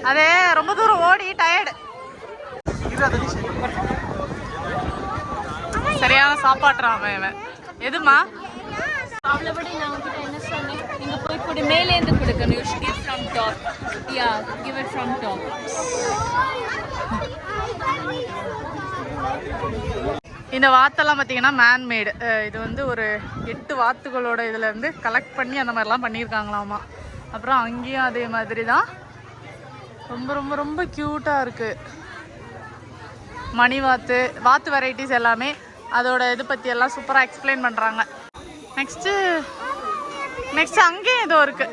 அதே ரொம்ப தூரம் ஓடி டயர்டு. சரியான சாப்பாடுறான் அவன். எதுமா அவ்வளோபடி நான் உங்ககிட்ட என்ன சொன்னேன், நீங்கள் போய் கொடு, மேலேருந்து கொடுக்கணும். You should give from top. Yeah, give it from top. இந்த வாத்தெல்லாம் பார்த்தீங்கன்னா மேன்மேடு. இது வந்து ஒரு 8 வாத்துகளோட இதுலேருந்து கலெக்ட் பண்ணி அந்த மாதிரிலாம் பண்ணியிருக்காங்களாமா. அப்புறம் அங்கேயும் அதே மாதிரி தான் ரொம்ப ரொம்ப ரொம்ப க்யூட்டாக இருக்குது. மணி வாத்து, வாத்து வெரைட்டிஸ் எல்லாமே அதோட இது பற்றி எல்லாம் சூப்பராக எக்ஸ்பிளைன் பண்ணுறாங்க. நெக்ஸ்ட் அங்கேயும் ஏதோ இருக்கு.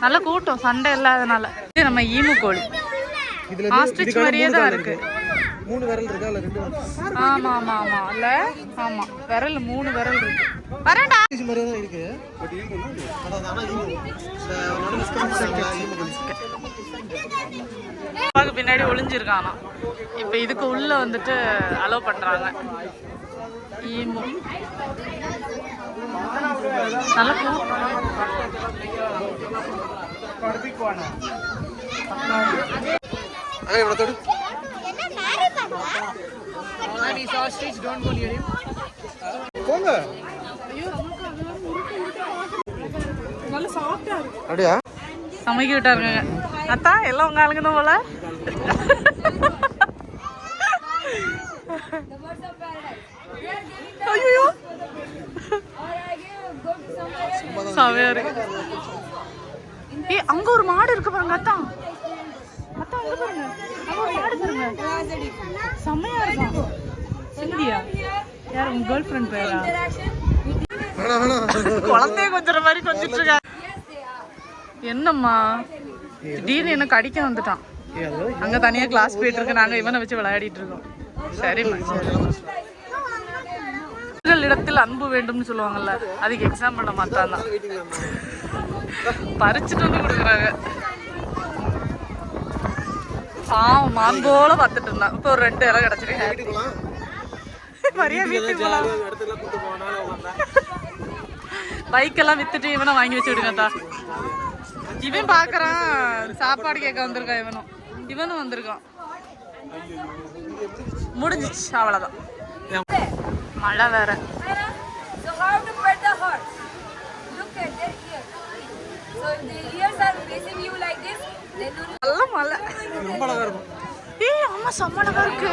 நல்ல கூட்டம், சண்டை இல்லாதனால. இது நம்ம ஈமு கோழி ஆஸ்ட்ரிச் மாதிரியே தான் இருக்கு. 3 விரல் இருக்கா இல்ல 2 விரல்? ஆமா ஆமா ஆமா இல்ல ஆமா விரல் 3 விரல் இருக்கு. வரேன்டா இது மாதிரியே தான் இருக்கு. பட் ஈமு அதான ஈமு. இந்த பாக்கு பின்னாடி ஒளிஞ்சிருக்கானா. இப்போ இதுக்கு உள்ள வந்துட்டு அலோவ் பண்றாங்க. ஈமு நல்ல படுபிக்குவானா. அங்க இவன தொடு. நீ சாஸ்டேஜ் டோன்ட் கோ நியர் ஹிம். போங்க. நல்ல சாஃப்ட்டா இருக்கு. அப்படியே சமைக்க விட்டாருங்க. அத்தா எல்லாம் உங்க ஆளுங்க தான் போல. ஐயோ சமையா இருக்கு. அங்க ஒரு மாடு இருக்கு பாருங்க. அத்தா அத்தா அங்க பாருங்க, அங்க ஒரு மாடு பாருங்க. செமையா இருக்கு. சிந்தியா யார் உங்க கேர்ள் ஃப்ரெண்ட் பேரா? குழந்தைய கொஞ்சற மாதிரி கொஞ்சிட்டு இருக்கா. என்னம்மா திடீர்னு என்ன கடிக்க வந்துட்டான். அங்க தனியா கிளாஸ் போயிட்டு இருக்கு. நாங்க இவனை வச்சு விளையாடிட்டு இருக்கோம். சரிம்மா சரி. இடத்தில் அன்பு வேண்டும்னு சொல்லுவாங்கல்ல, அதுக்கு எக்ஸாம் பண்ண மாட்டான் தான் பறிச்சுட்டு வந்து கொடுக்குறாங்க. பாவம் மாம்போல பார்த்துட்டு இருந்தான். இப்போ ஒரு 2 இலை கிடச்சிருக்கு. மரியா வீட்டுக்கு போகலாம். பைக்கெல்லாம் வித்துட்டு இவனை வாங்கி வச்சு விடுங்கத்தா. இவன் பார்க்குறான், சாப்பாடு கேட்க வந்திருக்கான். இவனும் வந்திருக்கான். முடிஞ்சிச்சு, அவ்வளோதான். மழை வேற. நல்ல மழை. ரொம்ப அழகா இருக்கும். ஏய் ஆமா செம்ம அழகா இருக்கு.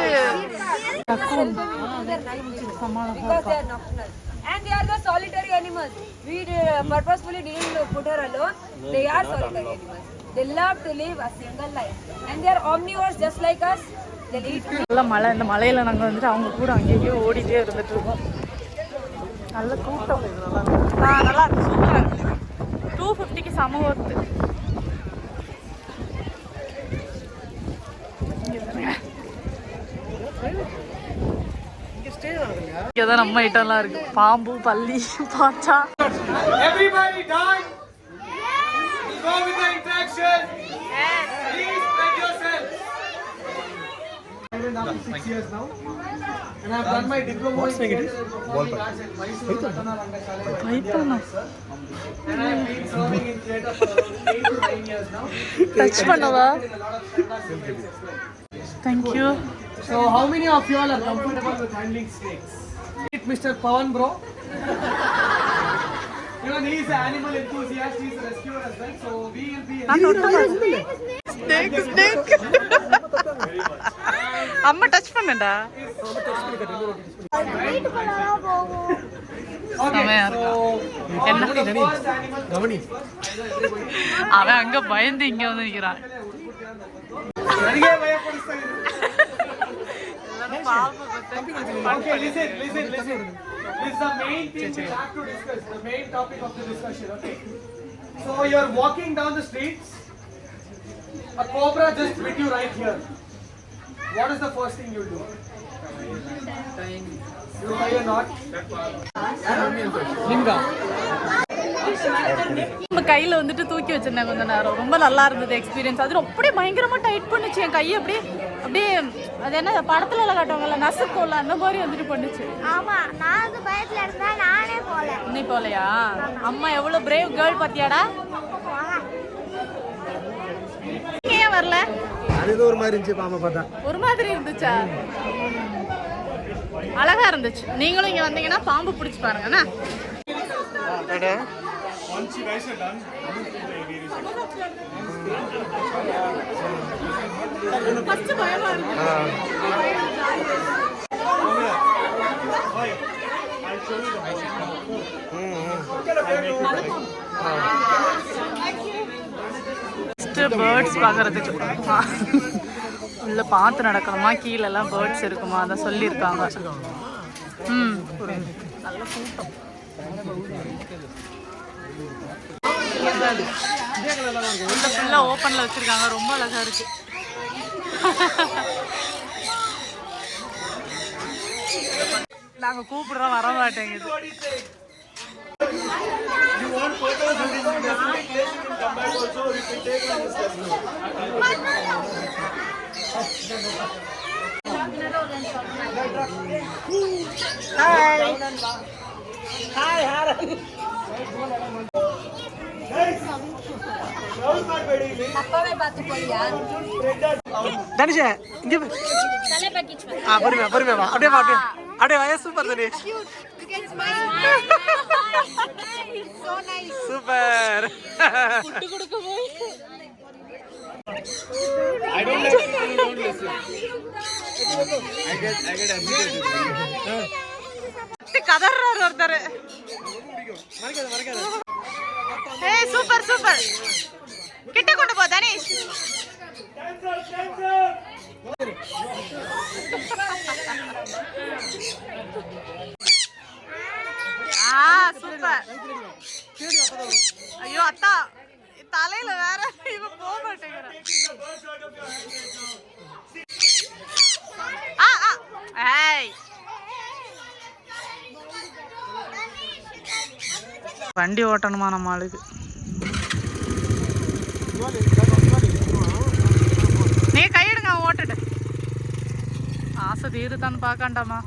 And they are the solitary animals. We purposefully didn't put her alone. They are solitary animals. They love to live a single life. And they are omnivores just like us. They eat. நல்ல மழை. இந்த மலையில நாங்கள் வந்துட்டு அவங்க கூட அங்கேயும் ஓடிட்டே இருந்துட்டு இருக்கோம். நல்ல கூட்டம். நல்லா இருக்கு, சூப்பராக இருக்கு. 250க்கு சம ஒர்த்து. இங்கதான் நம்ம ஐட்டம்லாம் இருக்கு. பாம்பு, பல்லி, பாச்சா. Everybody done? Go with the interaction. Yes. Please spread yourself. I've been 6 years now. And I've done my diploma in performing arts at Mysore Ratana Rangashala. Python. And I've been serving in theatre for around 8 to 9 years now. Touch பண்ணவா? Thank you. So how many of you all are comfortable with handling snakes? Meet Mr. Pawan bro. Even he is an animal enthusiast. He is a rescuer as well. So we will be. Snake. அம்மா touch பண்ணடா. அவன் அங்க பயந்து இங்க வந்து நிக்கிறான். Okay, listen. This is the main thing we have to discuss. The main topic of the discussion. Okay. So you're walking down the streets. A cobra just bit you right here. What is the first thing you do? You tie a knot. Linga. நம்ம கையில் வந்துட்டு தூக்கி வச்சிருந்தேன் கொஞ்ச நேரம். ரொம்ப நல்லா இருந்தது எக்ஸ்பீரியன்ஸ். அது அப்படியே பயங்கரமாக டைட் பண்ணுச்சு என் கையை. அப்படியே அது என்ன படத்துல எல்லாம் காட்டுவாங்கல்ல, நசுக்கோல அந்த மாதிரி வந்துட்டு பண்ணுச்சு. ஆமா, நான் அது பயத்துல இருந்தா நானே போல. நீ போலையா? அம்மா எவ்வளோ பிரேவ் கேர்ள் பார்த்தியாடா? வரல? அது ஏதோ ஒரு மாதிரி இருந்துச்சு பாம்பை பார்த்தா. ஒரு மாதிரி இருந்துச்சா? அழகா இருந்துச்சு. நீங்களும் இங்க வந்தீங்கன்னா பாம்பு பிடிச்சி பாருங்கண்ணா. பயமா இருக்கு. பேர்ட்ஸ் பார்க்கறதுக்கு உள்ள பார்த்து நடக்கணுமா, கீழெல்லாம் பேர்ட்ஸ் இருக்குமா, அதை சொல்லியிருக்காங்க. நல்ல கூட்டம். ஃபுல்லா ஓப்பன்ல வச்சிருக்காங்க. ரொம்ப அழகா இருக்கு. நாங்க கூப்பிடுறோம், வர மாட்டேங்குது. தனிஷா இங்க பொறுமையா பொறுமையா வா. அப்படியே வா, அப்படியே அப்படியே வா. Super Tanishq, super. I don't listen. I get agitated. கதறாரு ஒருத்தர். ஏய் சூப்பர் சூப்பர். கிட்ட கொண்டு போ தனிஷ். சூப்பர். ஐயோ அத்தா தலையில வேற இவ போக மாட்டேங்கிறா. வண்டி ஓட்டணுமா நம்ம ஆளுக்கு? நீ கையிடுங்க, அவன் ஓட்டுட்டு. ஆசை தீருதான்னு பார்க்காண்டாமா?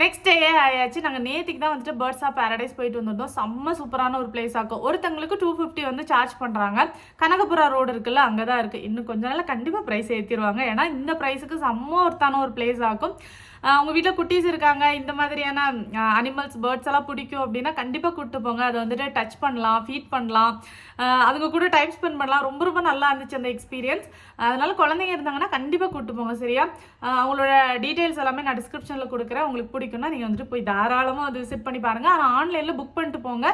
நெக்ஸ்ட் டே ஆயாச்சு. நாங்கள் நேற்றுக்கு தான் வந்துட்டு பேர்ட்ஸ் ஆஃப் பேரடைஸ் போயிட்டு வந்துட்டோம். செம்ம சூப்பரான ஒரு பிளேஸ் ஆகும். ஒருத்தங்களுக்கு 250 வந்து சார்ஜ் பண்ணுறாங்க. கனகபுரா ரோடு இருக்குல்ல, அங்கே தான் இருக்குது. இன்னும் கொஞ்ச நாள் கண்டிப்பாக ப்ரைஸ் ஏற்றிடுவாங்க. ஏன்னா இந்த ப்ரைஸுக்கு செம்ம ஒருத்தான ஒரு பிளேஸ் ஆகும். உங்கள் வீட்டில் குட்டீஸ் இருக்காங்க, இந்த மாதிரியான அனிமல்ஸ் பேர்ட்ஸ் எல்லாம் பிடிக்கும் அப்படின்னா கண்டிப்பாக கூப்பிட்டு போங்க. அதை வந்துட்டு டச் பண்ணலாம், ஃபீட் பண்ணலாம், அதுங்க கூட டைம் ஸ்பெண்ட் பண்ணலாம். ரொம்ப ரொம்ப நல்லா இருந்துச்சு அந்த எக்ஸ்பீரியன்ஸ். அதனால குழந்தைங்க இருந்தாங்கன்னா கண்டிப்பாக கூப்பிட்டு போங்க. சரியா? அவங்களோட டீட்டெயில்ஸ் எல்லாமே நான் டிஸ்கிரிப்ஷனில் கொடுக்குறேன். உங்களுக்கு பிடிக்கும்னா நீங்கள் வந்துட்டு போய் தாராளமாக அது விசிட் பண்ணி பாருங்கள். ஆனால் ஆன்லைனில் புக் பண்ணிட்டு போங்க.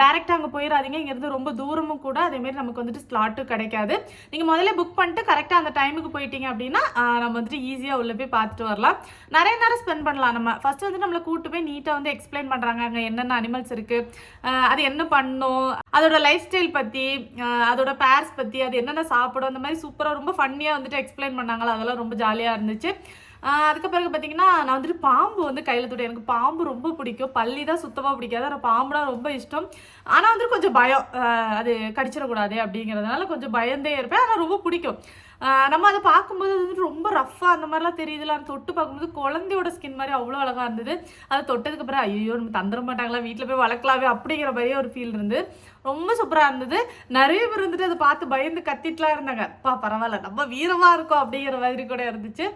டேரெக்டாக அங்கே போயிடாதீங்க. இங்கேருந்து ரொம்ப தூரமும் கூட. அதேமாரி நமக்கு வந்துட்டு ஸ்லாட்டும் கிடைக்காது. நீங்கள் முதல்ல புக் பண்ணிட்டு கரெக்டாக அந்த டைமுக்கு போயிட்டீங்க அப்படின்னா நம்ம வந்துட்டு ஈஸியாக உள்ளே போய் பார்த்துட்டு வரலாம். நிறைய நேரம் ஸ்பெண்ட் பண்ணலாம். நம்ம ஃபர்ஸ்ட் வந்து நம்மளை கூட்டு போய் நீட்டாக வந்து எக்ஸ்பிளைன் பண்ணுறாங்க அங்கே என்னென்ன அனிமல்ஸ் இருக்குது, அது என்ன பண்ணும், அதோட லைஃப் ஸ்டைல் பற்றி, அதோட பேர்ஸ் பற்றி, அது என்னென்ன சாப்பிடும், அந்த மாதிரி சூப்பராக ரொம்ப ஃபன்னியாக வந்துட்டு எக்ஸ்பிளைன் பண்ணாங்களா. அதெல்லாம் ரொம்ப ஜாலியாக இருந்துச்சு. அதுக்கு பிறகு பார்த்தீங்கன்னா நான் வந்துட்டு பாம்பு வந்து கையில் தொட்டு. எனக்கு பாம்பு ரொம்ப பிடிக்கும். பள்ளி தான் சுத்தமாக பிடிக்காது. ஆனால் பாம்புனா ரொம்ப இஷ்டம். ஆனால் வந்துட்டு கொஞ்சம் பயம், அது கடிச்சிடக்கூடாது அப்படிங்கிறதுனால கொஞ்சம் பயந்தே இருப்பேன். ஆனால் ரொம்ப பிடிக்கும். நம்ம அதை பார்க்கும்போது வந்துட்டு ரொம்ப ரஃப்பாக அந்த மாதிரிலாம் தெரியுதுல. அந்த தொட்டு பார்க்கும்போது குழந்தையோட ஸ்கின் மாதிரி அவ்வளோ அழகாக இருந்தது. அதை தொட்டதுக்கு அப்புறம் ஐயோ நம்ம தந்துட மாட்டாங்களா, வீட்டில் போய் வளர்க்கலாவே அப்படிங்கிற மாதிரியே ஒரு ஃபீல் இருந்தது. ரொம்ப சூப்பராக இருந்தது. நிறைய பேர் வந்துட்டு அதை பார்த்து பயந்து கத்திட்டுலாம் இருந்தாங்க. பரவாயில்ல நம்ம வீரமாக இருக்கோம் அப்படிங்கிற மாதிரி கூட இருந்துச்சு.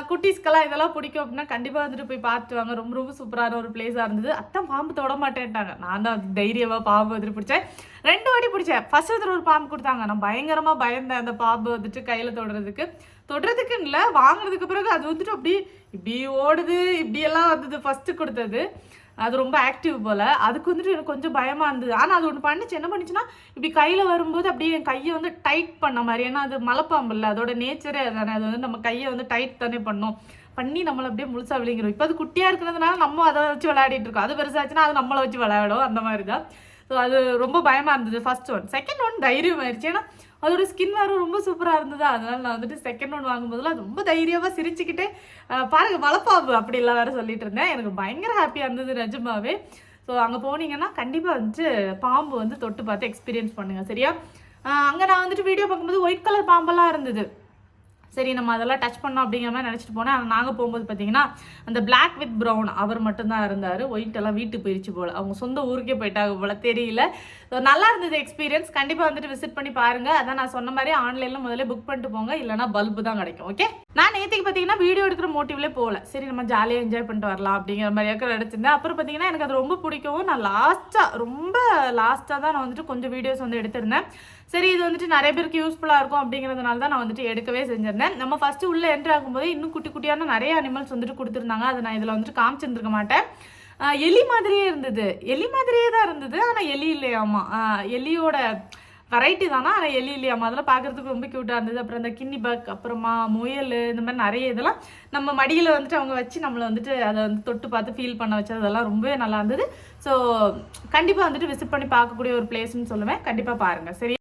குட்டீஸ்க்கெல்லாம் இதெல்லாம் பிடிக்கும் அப்படின்னா கண்டிப்பாக வந்துட்டு போய் பார்த்துட்டு வாங்க. ரொம்ப ரொம்ப சூப்பரான ஒரு பிளேஸாக இருந்தது. அத்தான் பாம்பு தொட மாட்டேன்ட்டாங்க. நான் தான் தைரியமாக பாம்பு வந்துட்டு பிடிச்சேன். 2 வாட்டி பிடிச்சேன். ஃபர்ஸ்ட் வந்துட்டு ஒரு பாம்பு கொடுத்தாங்க. நான் பயங்கரமாக பயந்தேன் அந்த பாம்பு வந்துட்டு கையில் தொடுறதுக்குன்னு இல்லை, வாங்கினதுக்கு பிறகு அது வந்துட்டு அப்படி இப்படி ஓடுது, இப்படியெல்லாம் வந்தது ஃபஸ்ட்டு கொடுத்தது. அது ரொம்ப ஆக்டிவ் போல். அதுக்கு வந்துட்டு எனக்கு கொஞ்சம் பயமாக இருந்தது. ஆனால் அது ஒன்று பண்ணிச்சு. என்ன பண்ணிச்சுன்னா இப்படி கையில் வரும்போது அப்படியே என் கையை வந்து டைட் பண்ண மாதிரி. ஏன்னா அது மலைப்பாம்பு இல்லை, அதோட நேச்சரே அதானே. அது வந்து நம்ம கையை வந்து டைட் தானே பண்ணி நம்மளை அப்படியே முழுசாக விழுங்கிறோம். இப்போ அது குட்டியாக இருக்கிறதுனால நம்ம அதை வச்சு விளையாடிட்டு இருக்கோம். அது பெருசாச்சுன்னா அது நம்மளை வச்சு விளையாடும். அந்த மாதிரி தான். ஸோ அது ரொம்ப பயமாக இருந்தது ஃபர்ஸ்ட் ஒன். செகண்ட் ஒன் தைரியம் ஆயிடுச்சு. ஏன்னா அதோட ஸ்கின் வேறு ரொம்ப சூப்பராக இருந்தது. அதனால நான் வந்துட்டு செகண்ட் ஒன் வாங்கும்போதெல்லாம் ரொம்ப தைரியமாக சிரிச்சுக்கிட்டே பாருங்கள் மலைப்பாம்பு அப்படிலாம் வேறு சொல்லிட்டு இருந்தேன். எனக்கு பயங்கர ஹாப்பியாக இருந்தது நிஜமாவே. ஸோ அங்கே போனீங்கன்னா கண்டிப்பாக வந்துட்டு பாம்பு வந்து தொட்டு பார்த்து எக்ஸ்பீரியன்ஸ் பண்ணுங்கள் சரியா. அங்கே நான் வந்துட்டு வீடியோ பார்க்கும்போது ஒயிட் கலர் பாம்பெல்லாம் இருந்தது. சரி நம்ம அதெல்லாம் டச் பண்ணோம் அப்படிங்கிற மாதிரி நினச்சிட்டு போனேன். நாங்கள் போகும்போது பார்த்தீங்கன்னா அந்த பிளாக் வித் ப்ரௌன் அவர் மட்டும்தான் இருந்தார். ஒயிட் எல்லாம் வீட்டுக்கு போயிடுச்சு போல், அவங்க சொந்த ஊருக்கே போயிட்டாங்க போல், தெரியல. ஸோ நல்லா இருந்தது எக்ஸ்பீரியன்ஸ். கண்டிப்பாக வந்துட்டு விசிட் பண்ணி பாருங்கள். அதான் நான் சொன்ன மாதிரி ஆன்லைனில் முதல்ல புக் பண்ணிட்டு போங்க, இல்லைனா பல்பு தான் கிடைக்கும். ஓகே, நான் நேற்றுக்கு பார்த்தீங்கன்னா வீடியோ எடுக்கிற மோட்டிவ்லேயே போகல, சரி நம்ம ஜாலியாக என்ஜாய் பண்ணிட்டு வரலாம் அப்படிங்கிற மாதிரியாக்க நினச்சிருந்தேன். அப்புறம் பார்த்தீங்கன்னா எனக்கு அது ரொம்ப பிடிக்கவும் நான் ரொம்ப லாஸ்ட்டாக தான் நான் வந்துட்டு கொஞ்சம் வீடியோஸ் வந்து எடுத்திருந்தேன். சரி இது வந்துட்டு நிறைய பேருக்கு யூஸ்ஃபுல்லாக இருக்கும் அப்படிங்கிறதுனால தான் நான் வந்துட்டு எடுக்கவே செஞ்சிருந்தேன். நம்ம ஃபஸ்ட்டு உள்ளே என்ட்ரு ஆகும்போது இன்னும் குட்டி குட்டியான நிறைய அனிமல்ஸ் வந்துட்டு கொடுத்துருந்தாங்க. அதை நான் இதில் வந்துட்டு காமிச்சிருந்துருக்க மாட்டேன். எலி மாதிரியே இருந்தது, எலி மாதிரியே தான் இருந்தது, ஆனால் எலி இல்லையாமா. எலியோட வெரைட்டி தானா, ஆனால் எலி இல்லையாமா. அதெல்லாம் பார்க்குறதுக்கு ரொம்ப க்யூட்டாக இருந்தது. அப்புறம் இந்த கின்னி பக், அப்புறமா முயல், இந்த மாதிரி நிறைய இதெல்லாம் நம்ம மடியில் வந்துட்டு அவங்க வச்சு நம்மளை வந்துட்டு அதை வந்து தொட்டு பார்த்து ஃபீல் பண்ண வச்சது, அதெல்லாம் ரொம்பவே நல்லா இருந்தது. ஸோ கண்டிப்பாக வந்துட்டு விசிட் பண்ணி பார்க்கக்கூடிய ஒரு பிளேஸ்ன்னு சொல்லுவேன். கண்டிப்பாக பாருங்கள் சரி.